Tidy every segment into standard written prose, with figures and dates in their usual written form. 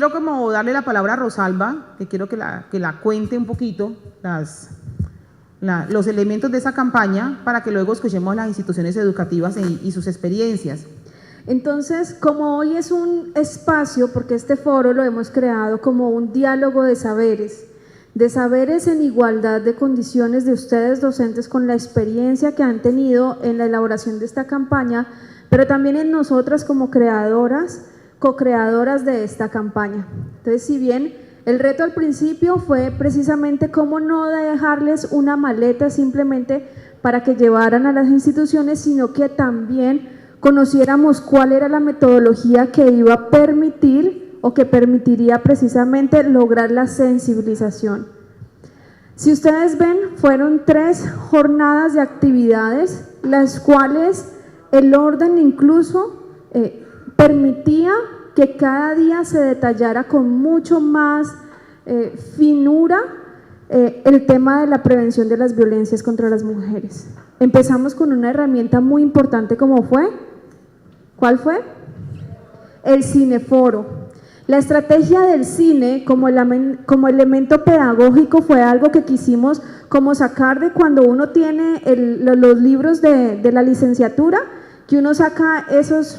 quiero como darle la palabra a Rosalba, que quiero que la cuente un poquito, los elementos de esa campaña, para que luego escuchemos las instituciones educativas y sus experiencias. Entonces, como hoy es un espacio, porque este foro lo hemos creado como un diálogo de saberes en igualdad de condiciones de ustedes docentes con la experiencia que han tenido en la elaboración de esta campaña, pero también en nosotras como creadoras, co-creadoras de esta campaña. Entonces, si bien el reto al principio fue precisamente cómo no dejarles una maleta simplemente para que llevaran a las instituciones, sino que también conociéramos cuál era la metodología que iba a permitir o que permitiría precisamente lograr la sensibilización. Si ustedes ven, fueron 3 jornadas de actividades, las cuales el orden incluso permitía que cada día se detallara con mucho más finura el tema de la prevención de las violencias contra las mujeres. Empezamos con una herramienta muy importante como fue, ¿cuál fue? El cineforo. La estrategia del cine como elemento pedagógico fue algo que quisimos como sacar de cuando uno tiene los libros de la licenciatura, que uno saca esos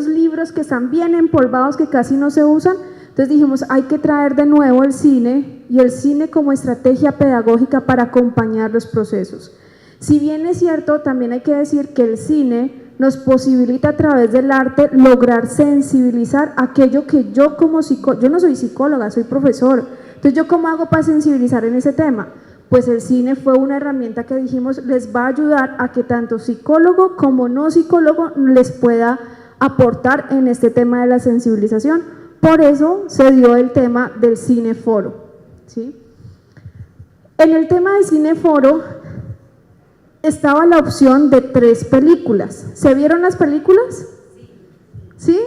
libros que están bien empolvados, que casi no se usan. Entonces dijimos, hay que traer de nuevo el cine, y el cine como estrategia pedagógica para acompañar los procesos. Si bien es cierto, también hay que decir que el cine nos posibilita a través del arte lograr sensibilizar aquello que yo como psicóloga, yo no soy psicóloga, soy profesor, entonces yo ¿cómo hago para sensibilizar en ese tema? Pues el cine fue una herramienta que dijimos les va a ayudar a que tanto psicólogo como no psicólogo les pueda aportar en este tema de la sensibilización. Por eso se dio el tema del cineforo, ¿sí? En el tema del cineforo estaba la opción de 3 películas. ¿Se vieron las películas? ¿Sí?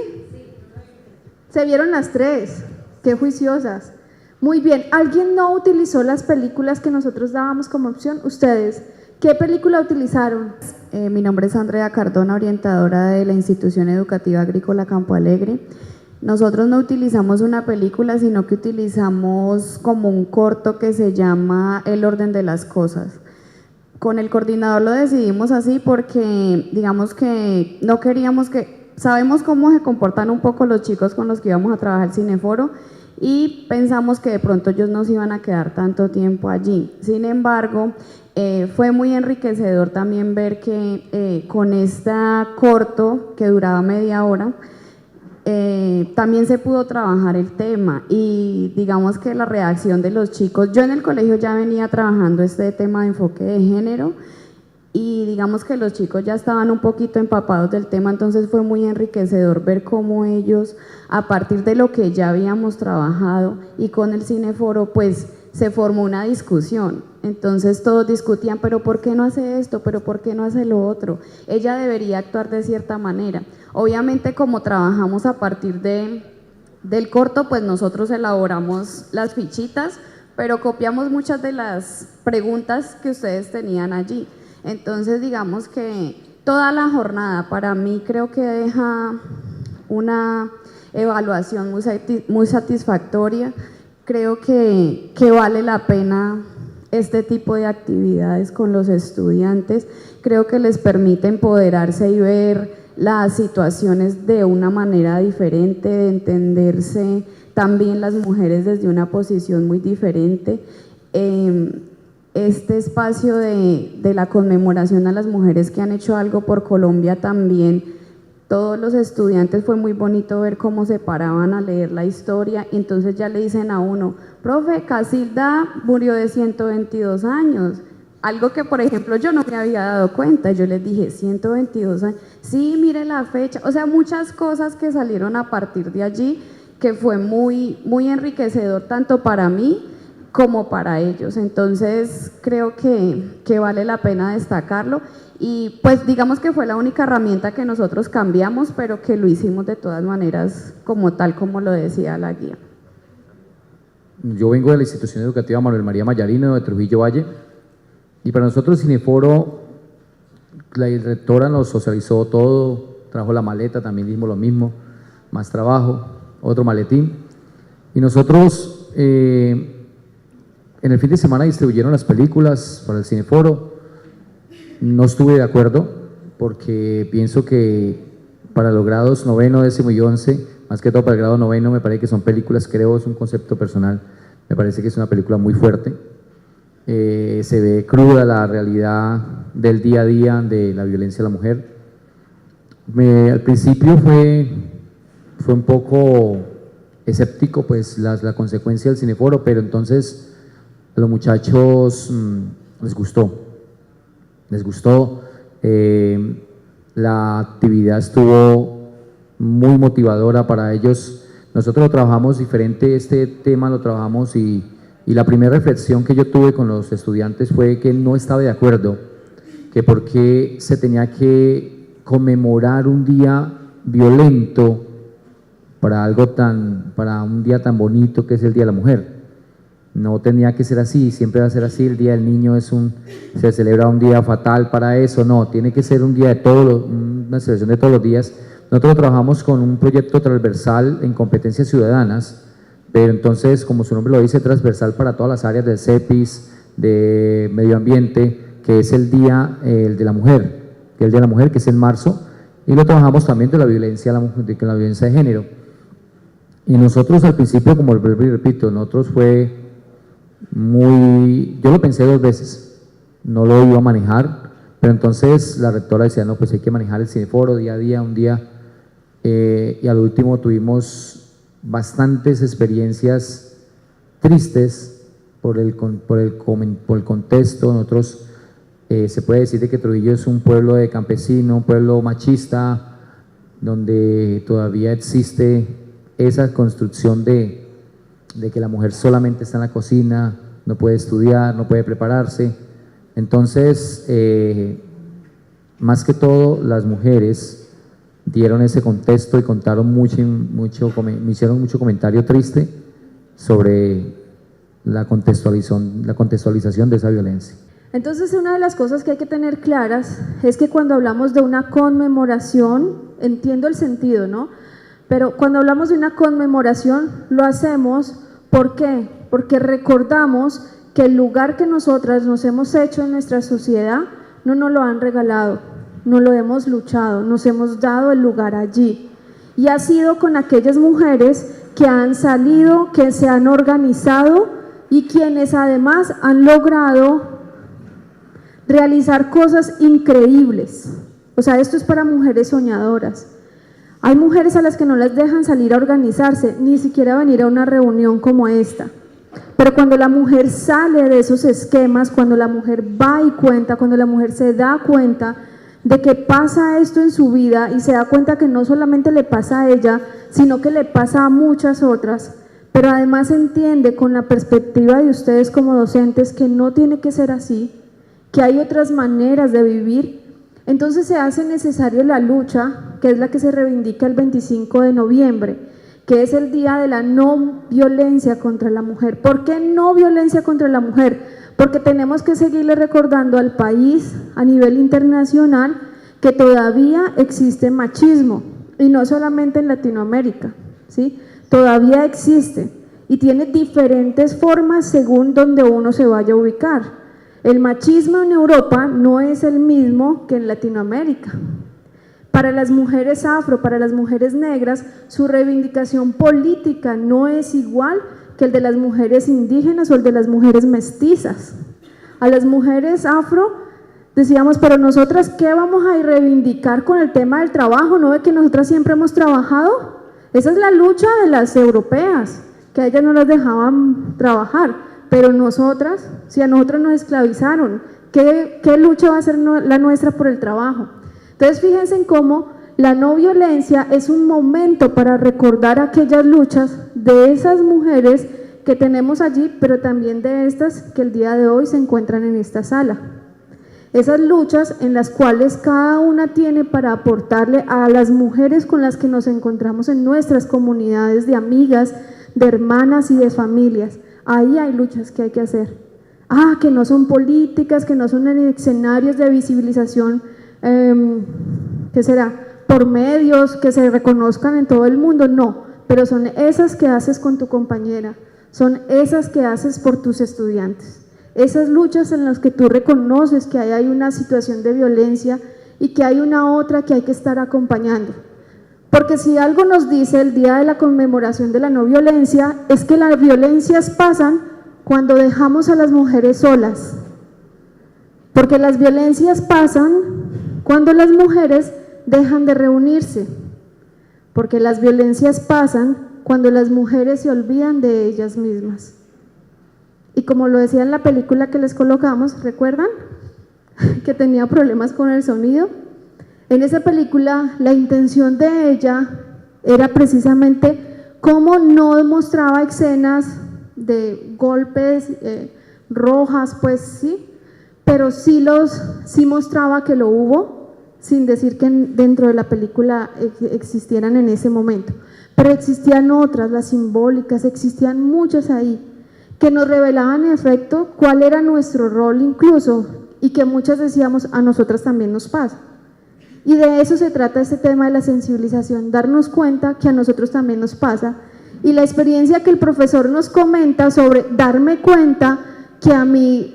¿Se vieron las 3? ¡Qué juiciosas! Muy bien, ¿alguien no utilizó las películas que nosotros dábamos como opción? Ustedes, ¿qué película utilizaron? Mi nombre es Andrea Cardona, orientadora de la Institución Educativa Agrícola Campo Alegre. Nosotros no utilizamos una película, sino que utilizamos como un corto que se llama El orden de las cosas. Con el coordinador lo decidimos así porque digamos que no queríamos que, sabemos cómo se comportan un poco los chicos con los que íbamos a trabajar el cineforo y pensamos que de pronto ellos no se iban a quedar tanto tiempo allí. Sin embargo, fue muy enriquecedor también ver que con este corto que duraba media hora, también se pudo trabajar el tema y digamos que la reacción de los chicos, yo en el colegio ya venía trabajando este tema de enfoque de género y digamos que los chicos ya estaban un poquito empapados del tema, entonces fue muy enriquecedor ver cómo ellos a partir de lo que ya habíamos trabajado y con el cineforo pues se formó una discusión. Entonces todos discutían, pero ¿por qué no hace esto? ¿Pero por qué no hace lo otro? Ella debería actuar de cierta manera. Obviamente como trabajamos a partir del corto, pues nosotros elaboramos las fichitas, pero copiamos muchas de las preguntas que ustedes tenían allí. Entonces digamos que toda la jornada para mí creo que deja una evaluación muy satisfactoria. Creo que vale la pena este tipo de actividades con los estudiantes, creo que les permite empoderarse y ver las situaciones de una manera diferente, de entenderse también las mujeres desde una posición muy diferente. Este espacio de la conmemoración a las mujeres que han hecho algo por Colombia también, todos los estudiantes fue muy bonito ver cómo se paraban a leer la historia y entonces ya le dicen a uno, profe, Casilda murió de 122 años, algo que por ejemplo yo no me había dado cuenta, yo les dije 122 años, sí, mire la fecha, o sea, muchas cosas que salieron a partir de allí que fue muy, muy enriquecedor tanto para mí como para ellos, entonces creo que vale la pena destacarlo. Y pues digamos que fue la única herramienta que nosotros cambiamos, pero que lo hicimos de todas maneras como tal como lo decía la guía. Yo vengo de la institución educativa Manuel María Mayarino de Trujillo Valle y para nosotros Cineforo, la rectora nos socializó todo, trajo la maleta, también hicimos lo mismo, más trabajo, otro maletín. Y nosotros en el fin de semana distribuyeron las películas para el Cineforo. No estuve de acuerdo porque pienso que para los grados 9, 10 y 11, más que todo para el grado 9, me parece que son películas, creo, es un concepto personal, me parece que es una película muy fuerte. Se ve cruda la realidad del día a día de la violencia a la mujer. Al principio fue un poco escéptico pues la consecuencia del Cineforo, pero entonces a los muchachos les gustó, la actividad estuvo muy motivadora para ellos. Nosotros lo trabajamos diferente, este tema lo trabajamos y la primera reflexión que yo tuve con los estudiantes fue que no estaba de acuerdo, que por qué se tenía que conmemorar un día violento para un día tan bonito que es el Día de la Mujer. No tenía que ser así, siempre va a ser así. El Día del Niño se celebra un día fatal para eso, no, tiene que ser un día de una celebración de todos los días. Nosotros trabajamos con un proyecto transversal en competencias ciudadanas, pero entonces, como su nombre lo dice, transversal para todas las áreas del CEPIS, de medio ambiente, que es el Día el de la Mujer, que es el Día de la Mujer, que es en marzo, y lo trabajamos también de la violencia de género. Y nosotros al principio, como repito, nosotros yo lo pensé 2 veces, no lo iba a manejar, pero entonces la rectora decía, no, pues hay que manejar el Cineforo día a día, un día, y al último tuvimos bastantes experiencias tristes por el contexto. Nosotros se puede decir de que Trujillo es un pueblo de campesino, un pueblo machista, donde todavía existe esa construcción de que la mujer solamente está en la cocina, no puede estudiar, no puede prepararse. Entonces, más que todo, las mujeres dieron ese contexto y contaron me hicieron mucho comentario triste sobre la contextualización de esa violencia. Entonces, una de las cosas que hay que tener claras es que cuando hablamos de una conmemoración, entiendo el sentido, ¿no? Pero cuando hablamos de una conmemoración, lo hacemos, ¿por qué? Porque recordamos que el lugar que nosotras nos hemos hecho en nuestra sociedad no nos lo han regalado, no lo hemos luchado, nos hemos dado el lugar allí. Y ha sido con aquellas mujeres que han salido, que se han organizado y quienes además han logrado realizar cosas increíbles. O sea, esto es para mujeres soñadoras. Hay mujeres a las que no las dejan salir a organizarse, ni siquiera venir a una reunión como esta. Pero cuando la mujer sale de esos esquemas, cuando la mujer va y cuenta, cuando la mujer se da cuenta de que pasa esto en su vida y se da cuenta que no solamente le pasa a ella, sino que le pasa a muchas otras, pero además entiende con la perspectiva de ustedes como docentes que no tiene que ser así, que hay otras maneras de vivir, entonces se hace necesario la lucha, que es la que se reivindica el 25 de noviembre, que es el día de la no violencia contra la mujer. ¿Por qué no violencia contra la mujer? Porque tenemos que seguirle recordando al país a nivel internacional que todavía existe machismo, y no solamente en Latinoamérica, ¿sí? Todavía existe y tiene diferentes formas según donde uno se vaya a ubicar. El machismo en Europa no es el mismo que en Latinoamérica. Para las mujeres afro, para las mujeres negras, su reivindicación política no es igual que el de las mujeres indígenas o el de las mujeres mestizas. A las mujeres afro decíamos, pero nosotras ¿qué vamos a reivindicar con el tema del trabajo? ¿No ve que nosotras siempre hemos trabajado? Esa es la lucha de las europeas, que a ellas no las dejaban trabajar. Pero nosotras, si a nosotras nos esclavizaron, ¿qué lucha va a ser la nuestra por el trabajo? Entonces fíjense en cómo la no violencia es un momento para recordar aquellas luchas de esas mujeres que tenemos allí, pero también de estas que el día de hoy se encuentran en esta sala. Esas luchas en las cuales cada una tiene para aportarle a las mujeres con las que nos encontramos en nuestras comunidades de amigas, de hermanas y de familias. Ahí hay luchas que hay que hacer. Que no son políticas, que no son en escenarios de visibilización, ¿qué será? Por medios que se reconozcan en todo el mundo, no. pero son esas que haces con tu compañera, son esas que haces por tus estudiantes. Esas luchas en las que tú reconoces que hay una situación de violencia y que hay una otra que hay que estar acompañando. Porque si algo nos dice el día de la conmemoración de la no violencia, es que las violencias pasan cuando dejamos a las mujeres solas. Porque las violencias pasan cuando las mujeres dejan de reunirse. Porque las violencias pasan cuando las mujeres se olvidan de ellas mismas. Y como lo decía en la película que les colocamos, ¿recuerdan? Que tenía problemas con el sonido. En esa película la intención de ella era precisamente cómo no mostraba escenas de golpes rojas, pues sí, pero sí mostraba que lo hubo, sin decir que dentro de la película existieran en ese momento. Pero existían otras, las simbólicas, existían muchas ahí, que nos revelaban en efecto cuál era nuestro rol incluso, y que muchas decíamos, a nosotras también nos pasa. Y de eso se trata este tema de la sensibilización, darnos cuenta que a nosotros también nos pasa. Y la experiencia que el profesor nos comenta sobre darme cuenta que a mis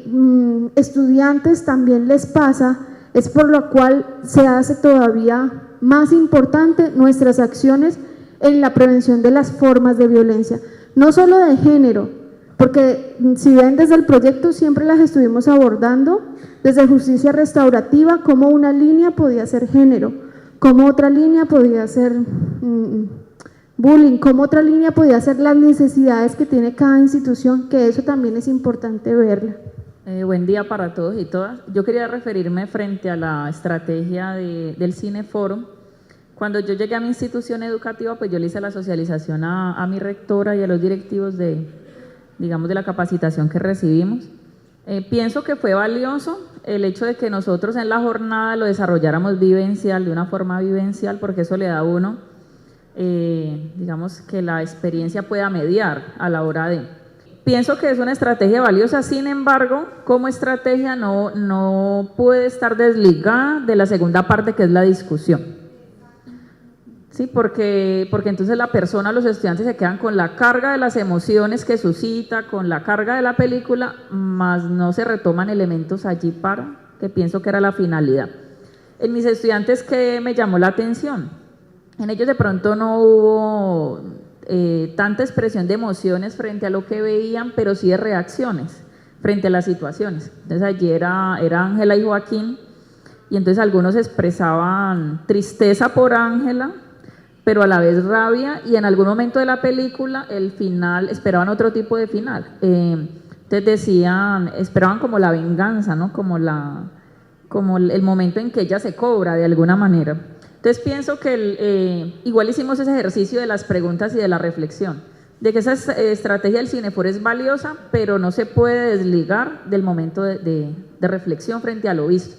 estudiantes también les pasa, es por lo cual se hace todavía más importante nuestras acciones en la prevención de las formas de violencia, no solo de género, porque si ven desde el proyecto siempre las estuvimos abordando desde justicia restaurativa, como una línea podía ser género, como otra línea podía ser bullying, como otra línea podía ser las necesidades que tiene cada institución, que eso también es importante verla. Buen día para todos y todas. Yo quería referirme frente a la estrategia del Cineforo. Cuando yo llegué a mi institución educativa, pues yo le hice la socialización a mi rectora y a los directivos de la capacitación que recibimos. Pienso que fue valioso el hecho de que nosotros en la jornada lo desarrolláramos vivencial, de una forma vivencial, porque eso le da a uno, digamos, que la experiencia pueda mediar a la hora de… Pienso que es una estrategia valiosa, sin embargo, como estrategia no puede estar desligada de la segunda parte, que es la discusión. Sí, porque entonces la persona, los estudiantes se quedan con la carga de las emociones que suscita, con la carga de la película, más no se retoman elementos allí que pienso que era la finalidad. En mis estudiantes, ¿qué me llamó la atención? En ellos de pronto no hubo tanta expresión de emociones frente a lo que veían, pero sí de reacciones frente a las situaciones. Entonces allí era Ángela y Joaquín, y entonces algunos expresaban tristeza por Ángela, pero a la vez rabia, y en algún momento de la película, el final, esperaban otro tipo de final. Entonces esperaban como la venganza, ¿no? Como el momento en que ella se cobra de alguna manera. Entonces pienso que igual hicimos ese ejercicio de las preguntas y de la reflexión, de que esa estrategia del Cineforo es valiosa, pero no se puede desligar del momento de reflexión frente a lo visto.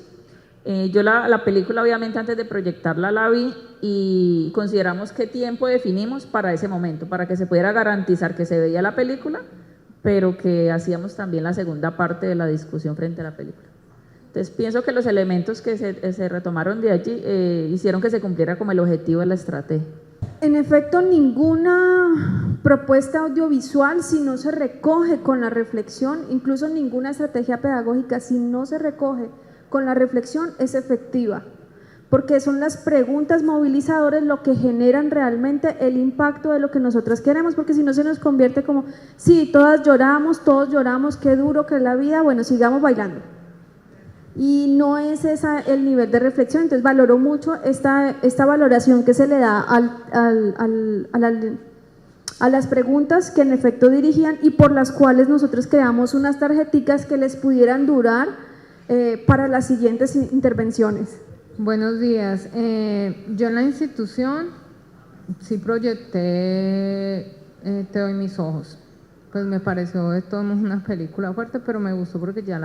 Yo la película, obviamente, antes de proyectarla la vi y consideramos qué tiempo definimos para ese momento, para que se pudiera garantizar que se veía la película, pero que hacíamos también la segunda parte de la discusión frente a la película. Entonces pienso que los elementos que se retomaron de allí hicieron que se cumpliera como el objetivo de la estrategia. En efecto, ninguna propuesta audiovisual, si no se recoge con la reflexión, incluso ninguna estrategia pedagógica, si no se recoge con la reflexión, es efectiva, porque son las preguntas movilizadoras lo que generan realmente el impacto de lo que nosotras queremos, porque si no se nos convierte como, sí, todos lloramos, qué duro que es la vida, bueno, sigamos bailando. Y no es ese el nivel de reflexión. Entonces valoro mucho esta valoración que se le da a las preguntas que en efecto dirigían y por las cuales nosotros creamos unas tarjeticas que les pudieran durar para las siguientes intervenciones. Buenos días. Yo en la institución sí proyecté Te doy mis ojos. Pues me pareció de todos modos una película fuerte, pero me gustó porque ya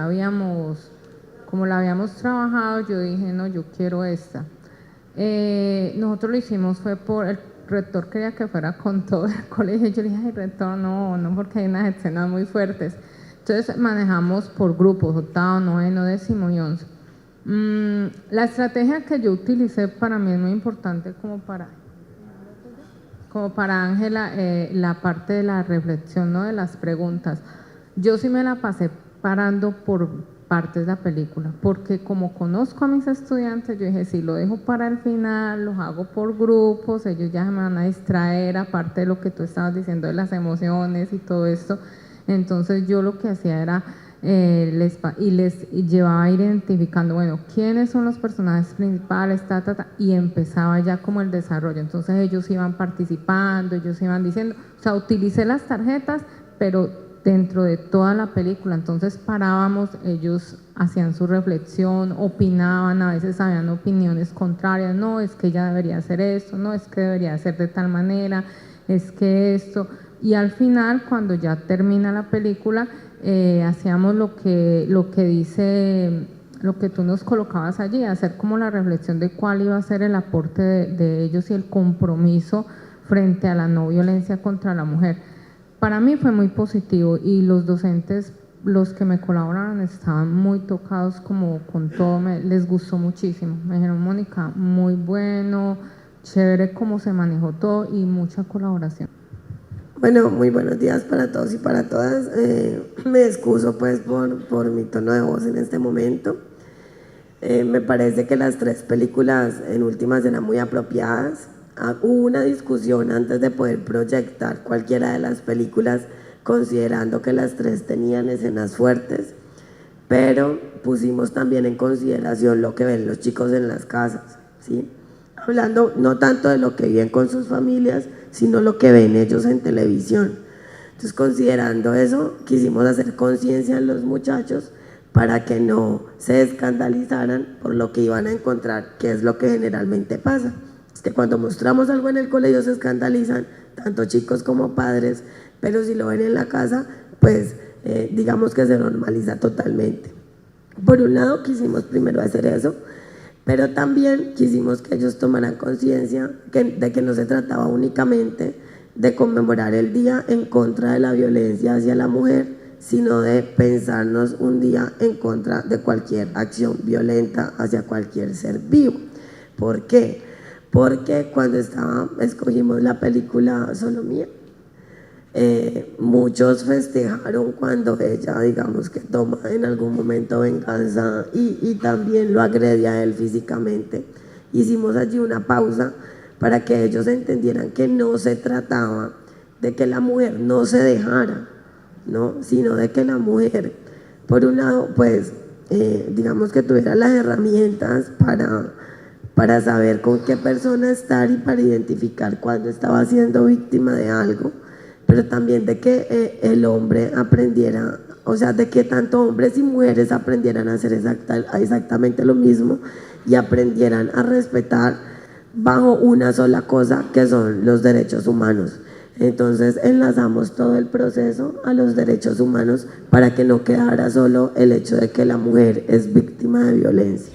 como la habíamos trabajado, yo dije, no, yo quiero esta. Nosotros lo hicimos fue el rector quería que fuera con todo el colegio. Yo le dije, ay, rector, no, porque hay unas escenas muy fuertes. Entonces manejamos por grupos, octavo, noveno, décimo y 11. La estrategia que yo utilicé para mí es muy importante como como para Ángela, la parte de la reflexión, ¿no? De las preguntas. Yo sí me la pasé parando por partes de la película, porque como conozco a mis estudiantes, yo dije, si lo dejo para el final, los hago por grupos, ellos ya me van a distraer, aparte de lo que tú estabas diciendo de las emociones y todo esto. Entonces yo lo que hacía era, les llevaba a ir identificando, bueno, quiénes son los personajes principales, y empezaba ya como el desarrollo. Entonces ellos iban participando, ellos iban diciendo, o sea, utilicé las tarjetas, pero dentro de toda la película. Entonces parábamos, ellos hacían su reflexión, opinaban, a veces habían opiniones contrarias, no, es que ella debería hacer esto, no, es que debería hacer de tal manera, es que esto, y al final, cuando ya termina la película, hacíamos lo que dice, lo que tú nos colocabas allí, hacer como la reflexión de cuál iba a ser el aporte de ellos y el compromiso frente a la no violencia contra la mujer. Para mí fue muy positivo y los docentes, los que me colaboraron, estaban muy tocados como con todo, les gustó muchísimo. Me dijeron, Mónica, muy bueno, chévere cómo se manejó todo y mucha colaboración. Bueno, muy buenos días para todos y para todas. Me excuso pues por mi tono de voz en este momento. Me parece que las tres películas en últimas eran muy apropiadas. Hubo una discusión antes de poder proyectar cualquiera de las películas, considerando que las tres tenían escenas fuertes, pero pusimos también en consideración lo que ven los chicos en las casas, ¿sí? Hablando no tanto de lo que viven con sus familias, sino lo que ven ellos en televisión. Entonces, considerando eso, quisimos hacer conciencia en los muchachos para que no se escandalizaran por lo que iban a encontrar, que es lo que generalmente pasa. Es que cuando mostramos algo en el colegio se escandalizan, tanto chicos como padres, pero si lo ven en la casa, pues digamos que se normaliza totalmente. Por un lado, quisimos primero hacer eso, pero también quisimos que ellos tomaran conciencia de que no se trataba únicamente de conmemorar el día en contra de la violencia hacia la mujer, sino de pensarnos un día en contra de cualquier acción violenta hacia cualquier ser vivo. ¿Por qué? Porque cuando escogimos la película Solo Mía, muchos festejaron cuando ella, digamos que toma en algún momento venganza y también lo agrede a él físicamente. Hicimos allí una pausa para que ellos entendieran que no se trataba de que la mujer no se dejara, ¿no? Sino de que la mujer, por un lado, pues, digamos que tuviera las herramientas para saber con qué persona estar y para identificar cuando estaba siendo víctima de algo, pero también de que el hombre aprendiera, o sea, de que tanto hombres y mujeres aprendieran a hacer exactamente lo mismo y aprendieran a respetar bajo una sola cosa, que son los derechos humanos. Entonces enlazamos todo el proceso a los derechos humanos para que no quedara solo el hecho de que la mujer es víctima de violencia.